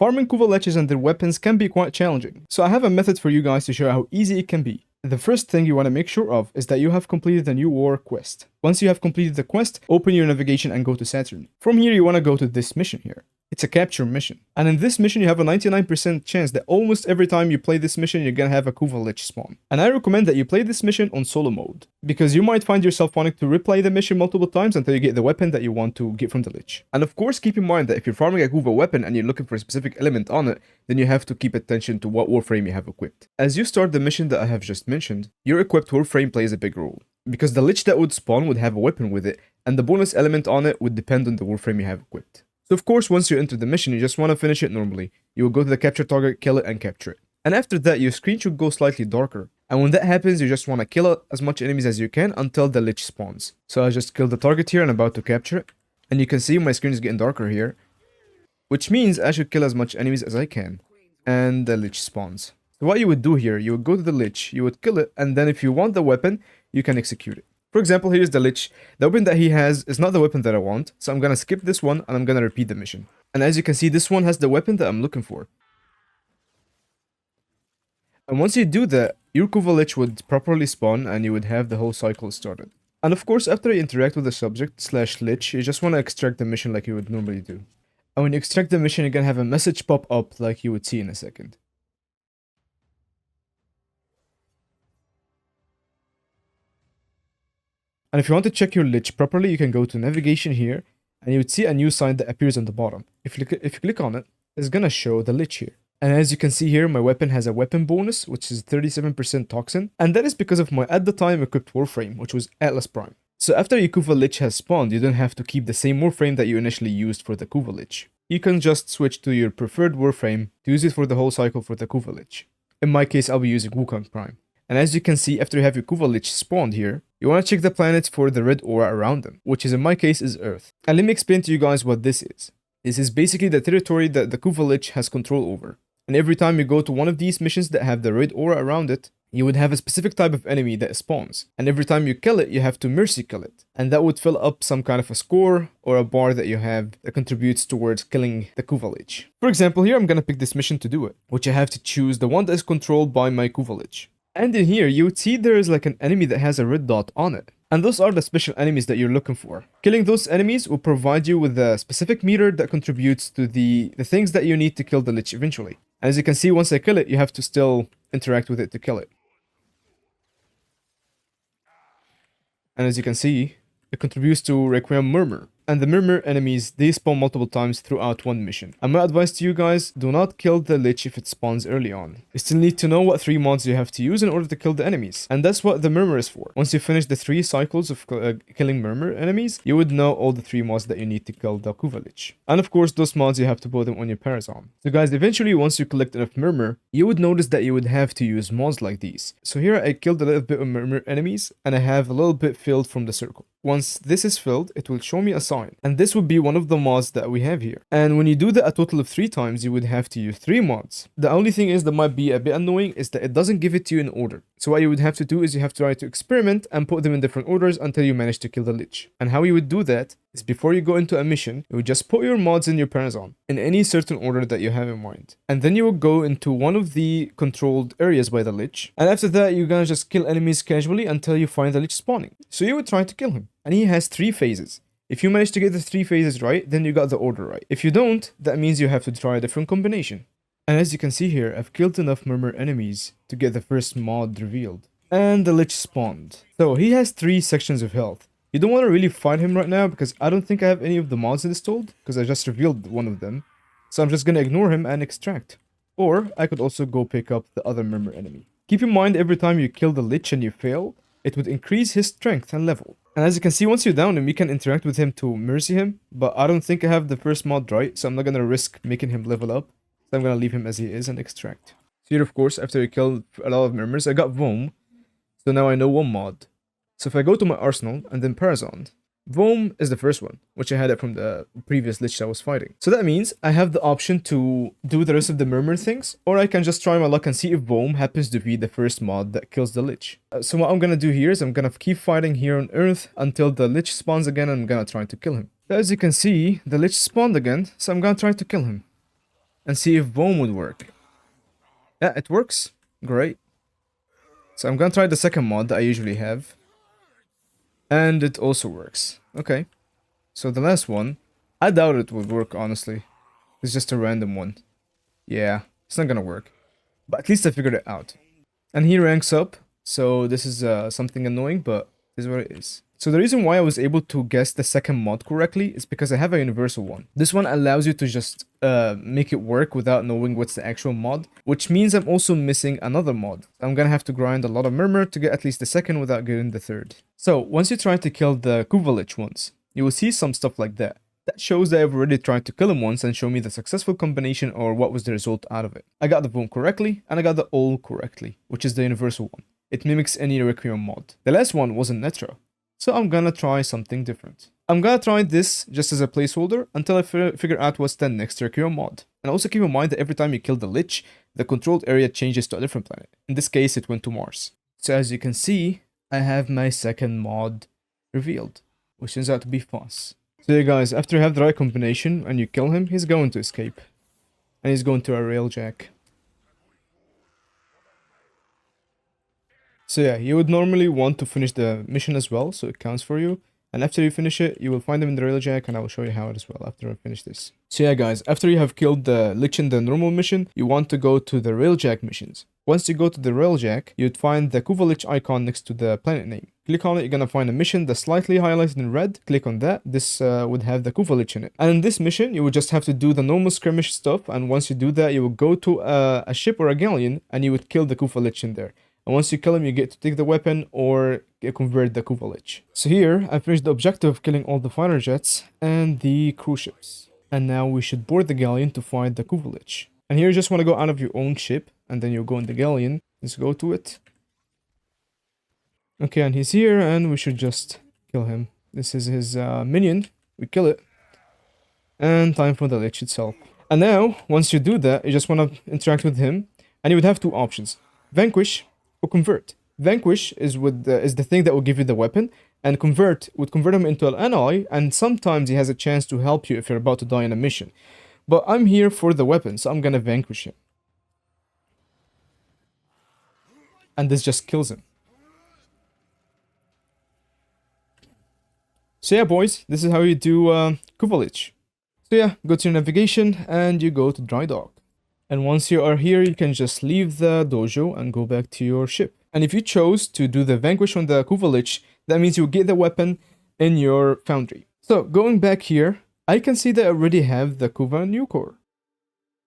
farming Kuva Liches and their weapons can be quite challenging, so I have a method for you guys to show how easy it can be. The first thing you want to make sure of is that you have completed the new war quest. Once you have completed the quest, open your navigation and go to Saturn. From here you want to go to this mission here. It's a capture mission. And in this mission you have a 99% chance that almost every time you play this mission you're gonna have a Kuva Lich spawn. And I recommend that you play this mission on solo mode, because you might find yourself wanting to replay the mission multiple times until you get the weapon that you want to get from the Lich. And of course keep in mind that if you're farming a Kuva weapon and you're looking for a specific element on it, then you have to keep attention to what Warframe you have equipped. As you start the mission that I have just mentioned, your equipped Warframe plays a big role, because the Lich that would spawn would have a weapon with it, and the bonus element on it would depend on the Warframe you have equipped. So of course, once you enter the mission, you just want to finish it normally. You will go to the capture target, kill it, and capture it. And after that, your screen should go slightly darker. And when that happens, you just want to kill as much enemies as you can until the Lich spawns. So I just killed the target here and I'm about to capture it. And you can see my screen is getting darker here, which means I should kill as much enemies as I can. And the Lich spawns. So what you would do here, you would go to the Lich, you would kill it, and then if you want the weapon, you can execute it. For example, here's the Lich. The weapon that he has is not the weapon that I want, so I'm gonna skip this one and I'm gonna repeat the mission. And as you can see, this one has the weapon that I'm looking for. And once you do that, your Kuva Lich would properly spawn and you would have the whole cycle started. And of course, after you interact with the subject / Lich, you just want to extract the mission like you would normally do. And when you extract the mission, you're gonna have a message pop up like you would see in a second. And if you want to check your Lich properly, you can go to navigation here, and you would see a new sign that appears on the bottom. If you click on it, it's gonna show the Lich here. And as you can see here, my weapon has a weapon bonus, which is 37% toxin, and that is because of my at the time equipped Warframe, which was Atlas Prime. So after your Kuva Lich has spawned, you don't have to keep the same Warframe that you initially used for the Kuva Lich. You can just switch to your preferred Warframe to use it for the whole cycle for the Kuva Lich. In my case, I'll be using Wukong Prime. And as you can see, after you have your Kuva Lich spawned here, you want to check the planets for the red aura around them, which is in my case is Earth. And let me explain to you guys what this is. This is basically the territory that the Kuva Lich has control over. And every time you go to one of these missions that have the red aura around it, you would have a specific type of enemy that spawns. And every time you kill it, you have to mercy kill it. And that would fill up some kind of a score or a bar that you have that contributes towards killing the Kuva Lich. For example, here I'm gonna pick this mission to do it, which I have to choose the one that is controlled by my Kuva Lich. And in here, you would see there is like an enemy that has a red dot on it. And those are the special enemies that you're looking for. Killing those enemies will provide you with a specific meter that contributes to the things that you need to kill the Lich eventually. And as you can see, once I kill it, you have to still interact with it to kill it. And as you can see, it contributes to Requiem Murmur. And the Murmur enemies, they spawn multiple times throughout one mission. And my advice to you guys, do not kill the Lich if it spawns early on. You still need to know what 3 mods you have to use in order to kill the enemies. And that's what the Murmur is for. Once you finish the 3 cycles of killing Murmur enemies, you would know all the 3 mods that you need to kill the Kuva Lich. And of course, those mods you have to put them on your Parazon. So guys, eventually once you collect enough Murmur, you would notice that you would have to use mods like these. So here I killed a little bit of Murmur enemies, and I have a little bit filled from the circle. Once this is filled, it will show me a sign. And this would be one of the mods that we have here. And when you do that a total of 3 times, you would have to use 3 mods. The only thing is that might be a bit annoying is that it doesn't give it to you in order. So what you would have to do is you have to try to experiment and put them in different orders until you manage to kill the Lich. And how you would do that is before you go into a mission, you would just put your mods in your Parazon in any certain order that you have in mind. And then you will go into one of the controlled areas by the Lich. And after that, you're gonna just kill enemies casually until you find the Lich spawning. So you would try to kill him. And he has 3 phases. If you manage to get the 3 phases right, then you got the order right. If you don't, that means you have to try a different combination. And as you can see here, I've killed enough Murmur enemies to get the first mod revealed. And the Lich spawned. So he has 3 sections of health. You don't want to really fight him right now because I don't think I have any of the mods installed, because I just revealed one of them. So I'm just gonna ignore him and extract. Or I could also go pick up the other Murmur enemy. Keep in mind, every time you kill the Lich and you fail, it would increase his strength and level. And as you can see, once you down him, you can interact with him to mercy him. But I don't think I have the first mod right, so I'm not gonna risk making him level up. So I'm gonna leave him as he is and extract. So here, of course, after you kill a lot of Murmurs, I got Vom. So now I know 1 mod. So if I go to my arsenal and then Parazon, Vom is the first one, which I had it from the previous Lich I was fighting. So that means I have the option to do the rest of the Murmur things, or I can just try my luck and see if Vom happens to be the first mod that kills the Lich. So what I'm gonna do here is I'm gonna keep fighting here on Earth until the Lich spawns again, and I'm gonna try to kill him. As you can see, the Lich spawned again, so I'm gonna try to kill him. and see if Bone would work. Yeah, it works. Great. So I'm gonna try the second mod that I usually have. And it also works. Okay. So the last one, I doubt it would work, honestly. It's just a random one. Yeah, it's not gonna work. But at least I figured it out. And he ranks up, so this is something annoying, but this is what it is. So the reason why I was able to guess the second mod correctly is because I have a universal one. This one allows you to just make it work without knowing what's the actual mod, which means I'm also missing another mod. I'm gonna have to grind a lot of murmur to get at least the second without getting the third. So once you try to kill the Kuva Lich once, you will see some stuff like that. That shows that I've already tried to kill him once and show me the successful combination or what was the result out of it. I got the boom correctly, and I got the all correctly, which is the universal one. It mimics any Requiem mod. The last one wasn't Netra, so I'm gonna try something different. I'm gonna try this just as a placeholder until I figure out what's the next Requiem mod. And also keep in mind that every time you kill the Lich, the controlled area changes to a different planet. In this case, it went to Mars. So as you can see, I have my second mod revealed, which turns out to be Foss. So yeah guys, after you have the right combination and you kill him, he's going to escape. And he's going to a railjack. So yeah, you would normally want to finish the mission as well, so it counts for you. And after you finish it, you will find him in the railjack, and I will show you how it as well after I finish this. So yeah guys, after you have killed the Lich in the normal mission, you want to go to the railjack missions. Once you go to the railjack, you'd find the Kuva Lich icon next to the planet name. Click on it, you're gonna find a mission that's slightly highlighted in red. Click on that. This would have the Kuva Lich in it. And in this mission, you would just have to do the normal skirmish stuff. And once you do that, you will go to a ship or a galleon, and you would kill the Kuva Lich in there. And once you kill him, you get to take the weapon or convert the Kuva Lich. So here, I finished the objective of killing all the fighter jets and the cruise ships. And now we should board the galleon to find the Kuva Lich. And here you just want to go out of your own ship, and then you'll go in the galleon. Let's go to it. Okay, and he's here, and we should just kill him. This is his minion. We kill it. And time for the Lich itself. And now, once you do that, you just want to interact with him, and you would have two options. Vanquish or convert. Vanquish is the thing that will give you the weapon, and convert would convert him into an ally, and sometimes he has a chance to help you if you're about to die in a mission. But I'm here for the weapon, so I'm gonna vanquish him. And this just kills him. So yeah, boys, this is how you do Kuva Lich. So yeah, go to your navigation, and you go to dry dock. And once you are here, you can just leave the dojo and go back to your ship. And if you chose to do the vanquish on the Kuva Lich, that means you'll get the weapon in your foundry. So going back here, I can see that I already have the Kuva new core.